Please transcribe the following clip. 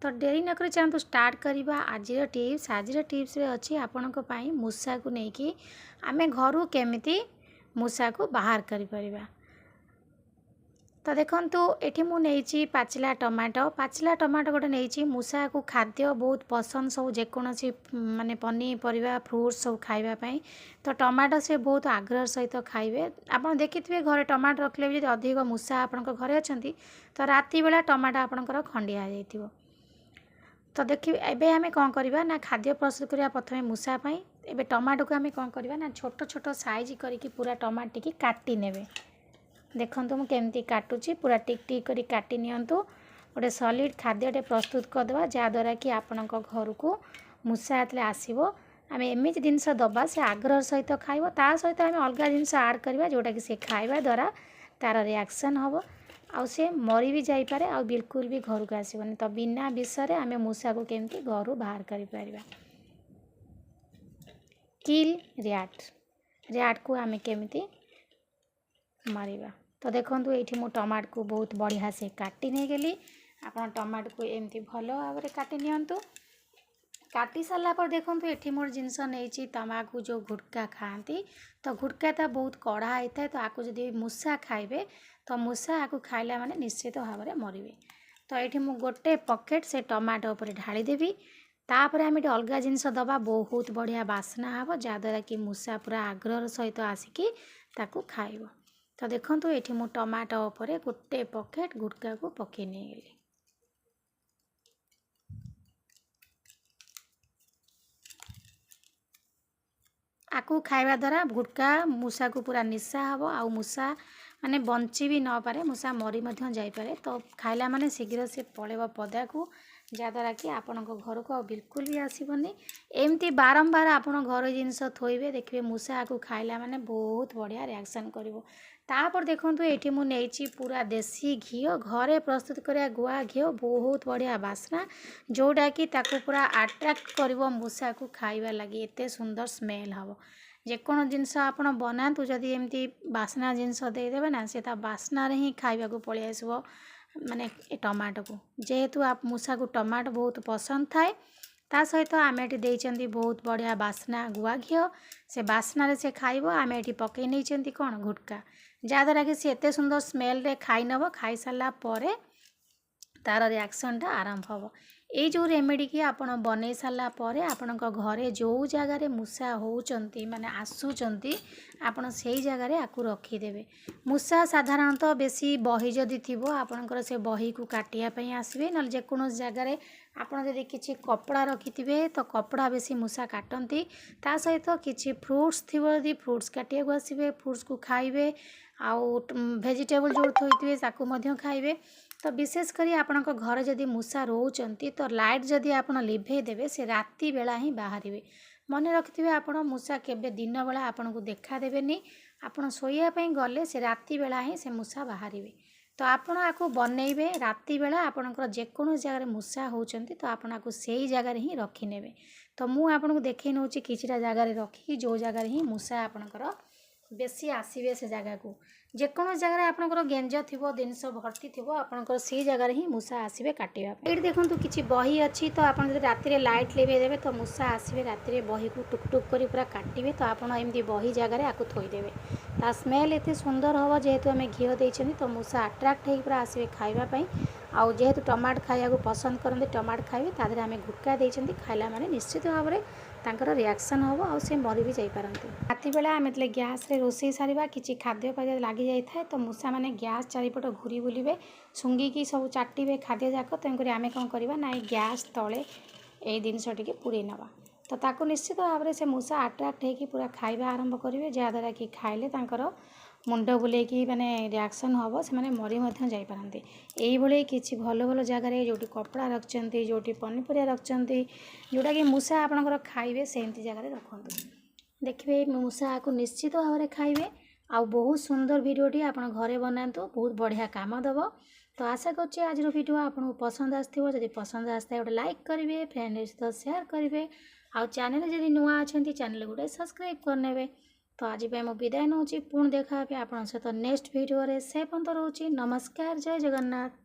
तो डेरी नक चलतु स्टार्ट करवा आज टिप्स रे अच्छी आपणों मूषा को लेकिन आम घर केमी मूषा को बाहर कर। तो देखंतु एठी मु नेइची पाचिला टमाटो गोटे नेइची मूषा को खाद्य बहुत पसंद सब जेकोसी माने पनीपरिया फ्रुट्स सब खाइबा पई। तो टमाटो से बहुत आग्रह सहित खाइबे। आपण देखिथिबे घरे टमाटो रखले भी अधिक मूषा आपण घरे अछंती तो राति बेला टमाटो आपणकर खंडिया जाइथिबो। तो देखिए एबे आमे कोन करबा ना खाद्य प्रस्तुत करिया प्रथमे मूषा पई। एबे टमाटो को आमे कोन करबा ना छोट छोट साइज करके पूरा टमाटो की काटी नेबे। देखंतु मु केमती काटुची पूरा टिक टिक करी काटी नियंतु। गोटे सॉलिड खाद्यटे प्रस्तुत करदवा जहाँद्वारा कि आपणक घर को मूषा एतले आसीबो। आमे एमिति जिनस दबा से आग्रह सहित खाइबो। ता सहित आमे अलगा जिनस ऐड करबा जोटा कि से खाइबा द्वारा तार रिएक्शन हबो आउ से मरी भी जाई पारे आउ बिल्कुल भी घर को आसीबोनी। तो बिना विषय रे आमे मूषा को केमती घर बाहर करि परिबा। किल रैट को आमे केमती मारिबा। तो देखो ये मु टमाट को बहुत बढ़िया से काटी नहीं गली। आप टमाट को एमती भल भाव में काटी नियंतु। काटी सारा पर देखो ये मोर जिनस नहीं तमाकू जो गुटका खाती तो गुटका तो बहुत कड़ा होता है। तो आपको जब मूषा खाइबे तो मूषा आपको खाइला माने निश्चित भाव में मरवे। तो ये मु गोटे पकेट से टमाटो उपर ढाली देवी। तापर आम ये अलग जिनस दबा बहुत बढ़िया बास्ना हम जहाँद्वारा कि मूषा पूरा आग्रह सहित आसिकी ताकू खाइब। तो देखंतु ये मु टमाटो उपरे गोटे पकेट गुटका को पकई नहीं गली। आकु खाइबा द्वारा गुटका मूषा को पूरा निशा हम आउ मूषा माने बंची भी न पारे मूषा मरी मध्य जाई पारे। तो खाइला माने शीघ्र से पड़ेब पदा को जहाँद्वारा कि आपण घर को बिल्कुल भी आसबनी। एमती बारंबार आपण घर जिनस थोइबे देखिए मूषा को खाइला माने बहुत बढ़िया रिएक्शन करिवो। तापर देखंतु एठी मु नेइची पूरा देसी घी घरे प्रस्तुत करिया गुआ घी बहुत बढ़िया बास्ना जोटा कि ताकू पूरा अट्रैक्ट करिवो मूषा को खाइबा लगी। एते सुंदर स्मेल हबो। जेकोन जिनस आपण बनातु जदि एमती बास्ना जिनस देदेबे ना से ता बास्ना रे ही खाइबा को पळि आसीबो। माने टमाटो को जेहेतु आप मूषा को टमाटो बहुत पसंद थाए ता सहित आम ये देइचंती बहुत बढ़िया बास्ना गुआ घी से बास्ना रे से खाइबो। आम ये पकई नहीं कौन गुटका जहाँद्वारा कि सी एते सुंदर स्मेल रे खाई नब। खाई सारा परे तार रिएक्शन टा आरंभ हम। ये जो रेमेडी की आपण बनै सारा परे आपण घरे जो जगार मूषा होउचंती माने आसुचंती आपण से जगार आकु रखीदेवे। मूषा साधारणतः बेसी बही जदि थिबो आपणकर से बही को काटिया पई आसबे न जेकोन जगार आपण जदि किछि कपड़ा रखिथिबे तो कपड़ा बेसी मूषा काटंती। ता सहित किछि फ्रूट्स थिबो जदि फ्रूट्स काटिया को आसबे फ्रूट्स को खाइबे आउ वेजिटेबल जो थोइथिबे ताकू मध्य खाइबे। तो विशेष करी आपणक घर जदि मूषा रोचंती तो लाइट जदि आपण लिभे देबे से राति बेला ही बाहरिबे। मन रखिथिबे आपण मूषा केबे दिन बेला आपण को देखा देबेनी। आपण सोइया पई गले से राति बेला ही से मूषा बाहरिबे। तो आपण आकु बनइबे राति बेला आपणकर जेकोन जगह मूषा होचंती तो आपण आकु सेही जगह ही रखि नेबे। तो मु आपण को देखै नउची किछिटा जगह रे रखी जो जगह ही मूषा आपणकर बेसी आसीबे से जगह को जेकोन जगह आपणकर गेंज थिबो जिनस भर्ती थिबो आपणकर से जगह ही मूषा आसीबे काटिबा। एठी देखंतु किछि बही अछि तो आपण जदि राति रे लाइट लेबे देबे तो मूषा आसीबे राति रे बही को टुक टुक करी पूरा काटिबे। तो आपण एमदी बही जगह रे आकु थोइ देबे। ता स्मेल एते सुंदर हबो जेहेतु हमें घी देइछनी तो मूषा अट्रैक्ट हेइ पूरा आसीबे खाइबा पई। आउ जेहेतु टमाट खाइया को पसंद करते टमाट खाइबे तादरे आमे गुटका देइछनी खाइला माने निश्चित भाव में तांकर रिएक्शन हबो आउ से मरी भी जाई पारंती। राति बेला आमे तले गैस रे रोसई सारिबा किछि खाद्य पाद्य लागि जाई थाए तो मूषा माने गैस चारिपट घूरी बुलिबे सुंगी की सब चाटिबे खाद्य जाक। तेणुकरी आमे कौन करबा ना गैस तले ए जिनस टिके पुरे नबा। तो ताको निश्चित भाव में से मूषा अट्रैक्ट हेकि पूरा खाइबा आरंभ करेंगे जहाँद्वारा कि खाइले तांकर मुंड बुलेकी माने रिएक्शन हम से माने मरी मध्य जाई पारंती। एई भले किछि भलो भलो जगह रे जोटी कपड़ा रखचंती जोटी पनीपरिया रखचंती जोटा कि मूषा आपणकर खाइबे सेमती जगह रे रखंतु। देखिबे मूषा को निश्चित भाव में खाइबे आउ बहुत सुंदर वीडियोटी आपण घरे बनातु बहुत बढ़िया काम दबो। तो आशा करछि आज वीडियो आपको पसंद आसथिबो। जदि पसंद आसता गोटे लाइक करेंगे फ्रेंड सहित शेयर करेंगे आउ चैनल जदि नुआ अच्छा चैनल गोटे सब्सक्राइब करने। तो आज मु विदाय नौची पुणी देखा आपन सहित नेक्स्ट वीडियो रे से पर्यंत रोची। नमस्कार जय जगन्नाथ।